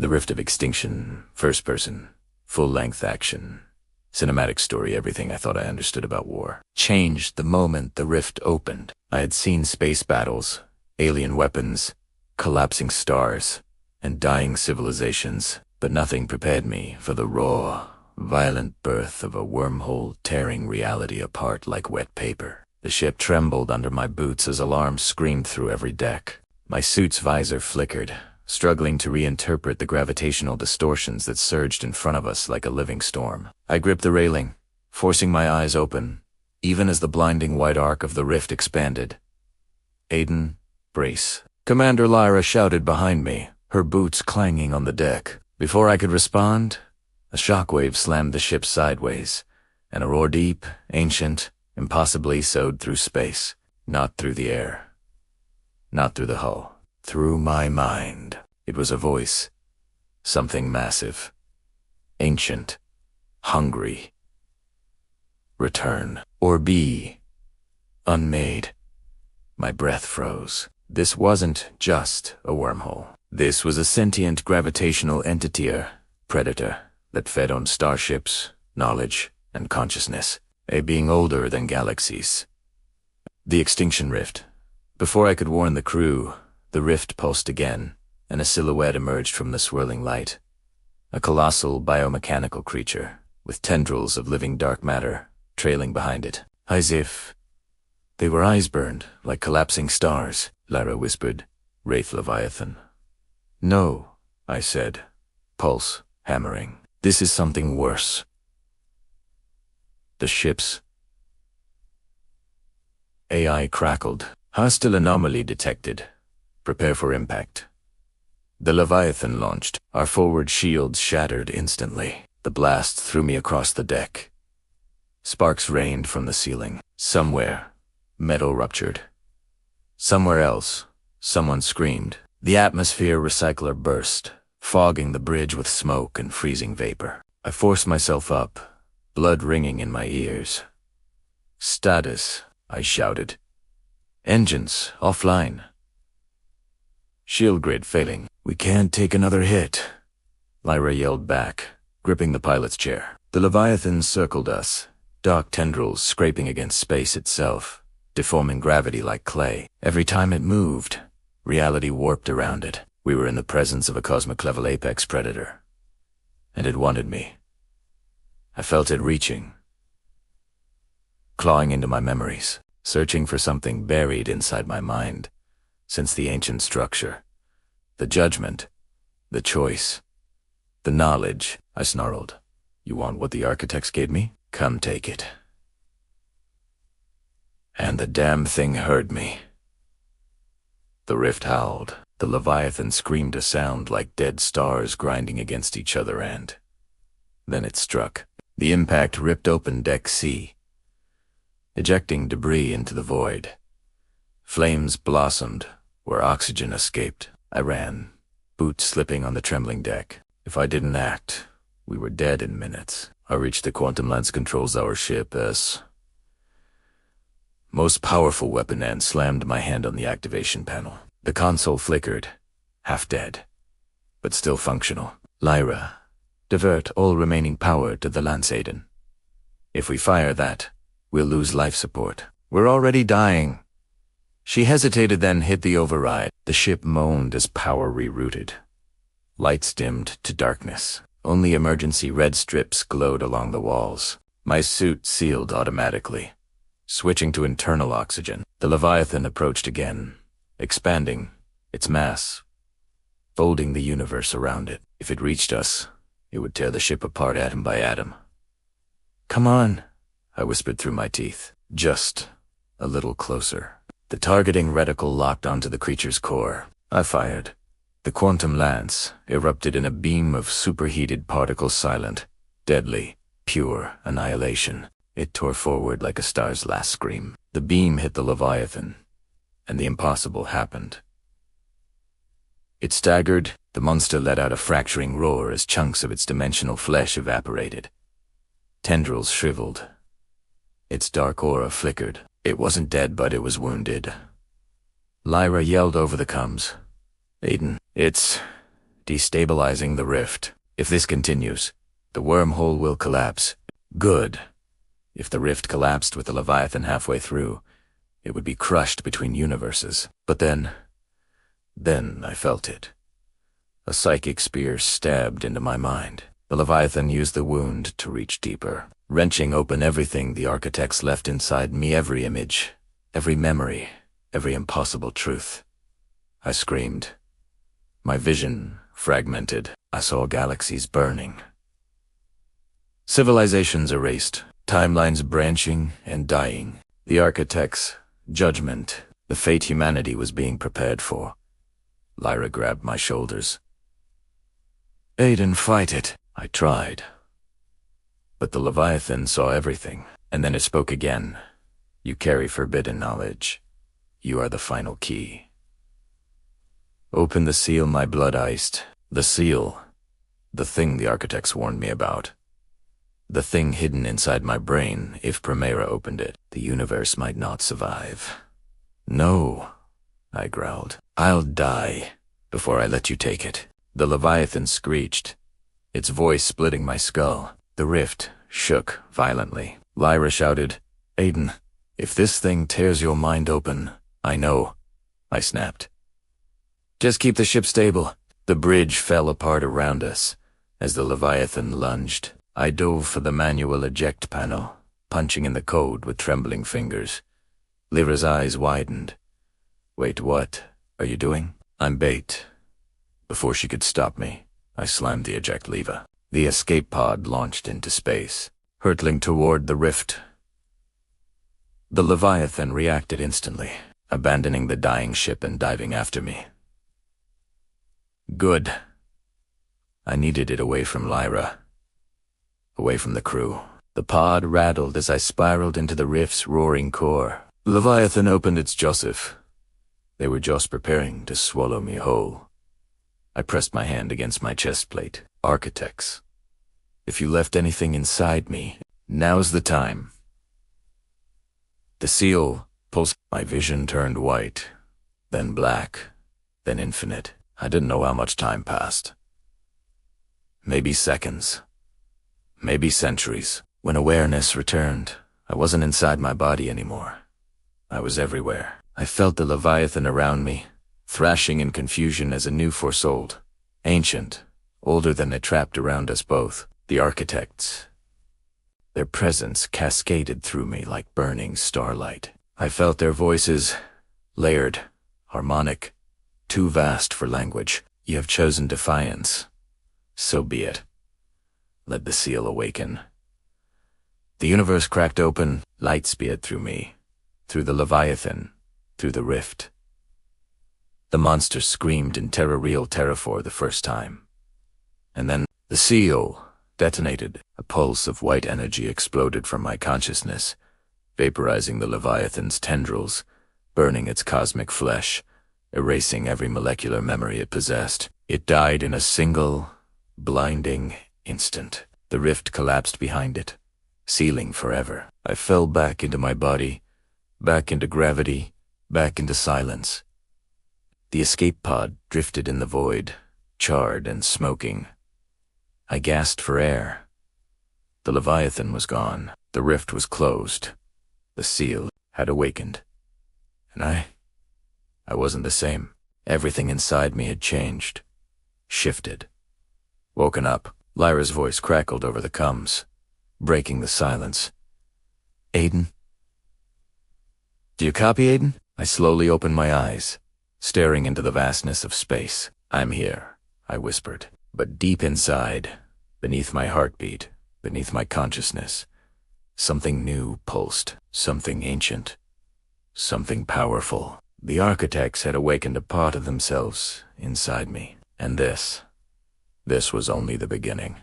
The Rift of Extinction, first person, full-length action, cinematic story, everything I thought I understood about war, changed the moment the rift opened. I had seen space battles, alien weapons, collapsing stars, and dying civilizations, but nothing prepared me for the raw, violent birth of a wormhole tearing reality apart like wet paper. The ship trembled under my boots as alarms screamed through every deck. My suit's visor flickered, struggling to reinterpret the gravitational distortions that surged in front of us like a living storm. I gripped the railing, forcing my eyes open, even as the blinding white arc of the rift expanded. "Aiden, brace." Commander Lyra shouted behind me, her boots clanging on the deck. Before I could respond, a shockwave slammed the ship sideways, and a roar deep, ancient, impossibly sowed through space, not through the air, not through the hull, through my mind. It was a voice, something massive, ancient, hungry. Return, or be unmade. My breath froze. This wasn't just a wormhole. This was a sentient gravitational entity, a predator that fed on starships, knowledge, and consciousness. A being older than galaxies. The extinction rift. Before I could warn the crew, the rift pulsed again, and a silhouette emerged from the swirling light. A colossal biomechanical creature, with tendrils of living dark matter trailing behind it. As if they were eyes burned, like collapsing stars, Lyra whispered. "Wraith Leviathan." "No," I said, pulse hammering. "This is something worse." The ship's AI crackled. "Hostile anomaly detected. Prepare for impact." The Leviathan launched. Our forward shields shattered instantly. The blast threw me across the deck. Sparks rained from the ceiling. Somewhere, metal ruptured. Somewhere else, someone screamed. The atmosphere recycler burst, fogging the bridge with smoke and freezing vapor. I forced myself up, blood ringing in my ears. "Status," I shouted. "Engines offline. Shield grid failing." "We can't take another hit," Lyra yelled back, gripping the pilot's chair. The Leviathan circled us, dark tendrils scraping against space itself, deforming gravity like clay. Every time it moved, reality warped around it. We were in the presence of a cosmic-level apex predator, and it wanted me. I felt it reaching, clawing into my memories, searching for something buried inside my mind, since the ancient structure. The judgment, the choice, the knowledge. I snarled. "You want what the architects gave me? Come take it." And the damn thing heard me. The rift howled. The Leviathan screamed a sound like dead stars grinding against each other, and then it struck. The impact ripped open Deck C, ejecting debris into the void. Flames blossomed where oxygen escaped. I ran, boots slipping on the trembling deck. If I didn't act, we were dead in minutes. I reached the quantum lens controls our ship as most powerful weapon and slammed my hand on the activation panel. The console flickered, half dead, but still functional. "Lyra, divert all remaining power to the lance, Aiden. If we fire that, we'll lose life support. We're already dying." She hesitated, then hit the override. The ship moaned as power rerouted. Lights dimmed to darkness. Only emergency red strips glowed along the walls. My suit sealed automatically, switching to internal oxygen. The Leviathan approached again, expanding, its mass folding the universe around it. If it reached us, it would tear the ship apart atom by atom. "Come on," I whispered through my teeth. "Just a little closer." The targeting reticle locked onto the creature's core. I fired. The quantum lance erupted in a beam of superheated particles, silent, deadly, pure annihilation. It tore forward like a star's last scream. The beam hit the Leviathan, and the impossible happened. It staggered. The monster let out a fracturing roar as chunks of its dimensional flesh evaporated. Tendrils shriveled. Its dark aura flickered. It wasn't dead, but it was wounded. Lyra yelled over the comms. "Aiden, it's destabilizing the rift. If this continues, the wormhole will collapse. Good. If the rift collapsed with the Leviathan halfway through, it would be crushed between universes. But then I felt it. A psychic spear stabbed into my mind. The Leviathan used the wound to reach deeper, wrenching open everything the architects left inside me, every image, every memory, every impossible truth. I screamed. My vision fragmented. I saw galaxies burning. Civilizations erased, timelines branching and dying. The architects' judgment, the fate humanity was being prepared for. Lyra grabbed my shoulders. "Aiden, fight it." I tried. But the Leviathan saw everything, and then it spoke again. "You carry forbidden knowledge. You are the final key." Open the seal, my blood iced. The seal. The thing the architects warned me about. The thing hidden inside my brain. If Primera opened it, the universe might not survive. "No," I growled. "I'll die before I let you take it." The Leviathan screeched, its voice splitting my skull. The rift shook violently. Lyra shouted, "Aiden, if this thing tears your mind open..." "I know," I snapped. "Just keep the ship stable." The bridge fell apart around us as the Leviathan lunged. I dove for the manual eject panel, punching in the code with trembling fingers. Lyra's eyes widened. "Wait, what are you doing?" "I'm bait." Before she could stop me, I slammed the eject lever. The escape pod launched into space, hurtling toward the rift. The Leviathan reacted instantly, abandoning the dying ship and diving after me. Good. I needed it away from Lyra, away from the crew. The pod rattled as I spiraled into the rift's roaring core. Leviathan opened its Joseph. They were just preparing to swallow me whole. I pressed my hand against my chest plate. "Architects, if you left anything inside me, now's the time." The seal pulsed. My vision turned white, then black, then infinite. I didn't know how much time passed. Maybe seconds. Maybe centuries. When awareness returned, I wasn't inside my body anymore. I was everywhere. I felt the Leviathan around me, thrashing in confusion as a new forsouled, ancient, older than it trapped around us both, the architects. Their presence cascaded through me like burning starlight. I felt their voices, layered, harmonic, too vast for language. "You have chosen defiance. So be it. Let the seal awaken." The universe cracked open, light speared through me, through the Leviathan, through the rift. The monster screamed in terror for the first time. And then the seal detonated. A pulse of white energy exploded from my consciousness, vaporizing the Leviathan's tendrils, burning its cosmic flesh, erasing every molecular memory it possessed. It died in a single, blinding instant. The rift collapsed behind it, sealing forever. I fell back into my body, back into gravity, back into silence. The escape pod drifted in the void, charred and smoking. I gasped for air. The Leviathan was gone. The rift was closed. The seal had awakened. And I wasn't the same. Everything inside me had changed, shifted. Woken up, Lyra's voice crackled over the comms, breaking the silence. "Aiden? Do you copy, Aiden?" I slowly opened my eyes, staring into the vastness of space. "I'm here," I whispered. But deep inside, beneath my heartbeat, beneath my consciousness, something new pulsed, something ancient, something powerful. The architects had awakened a part of themselves inside me. And this was only the beginning.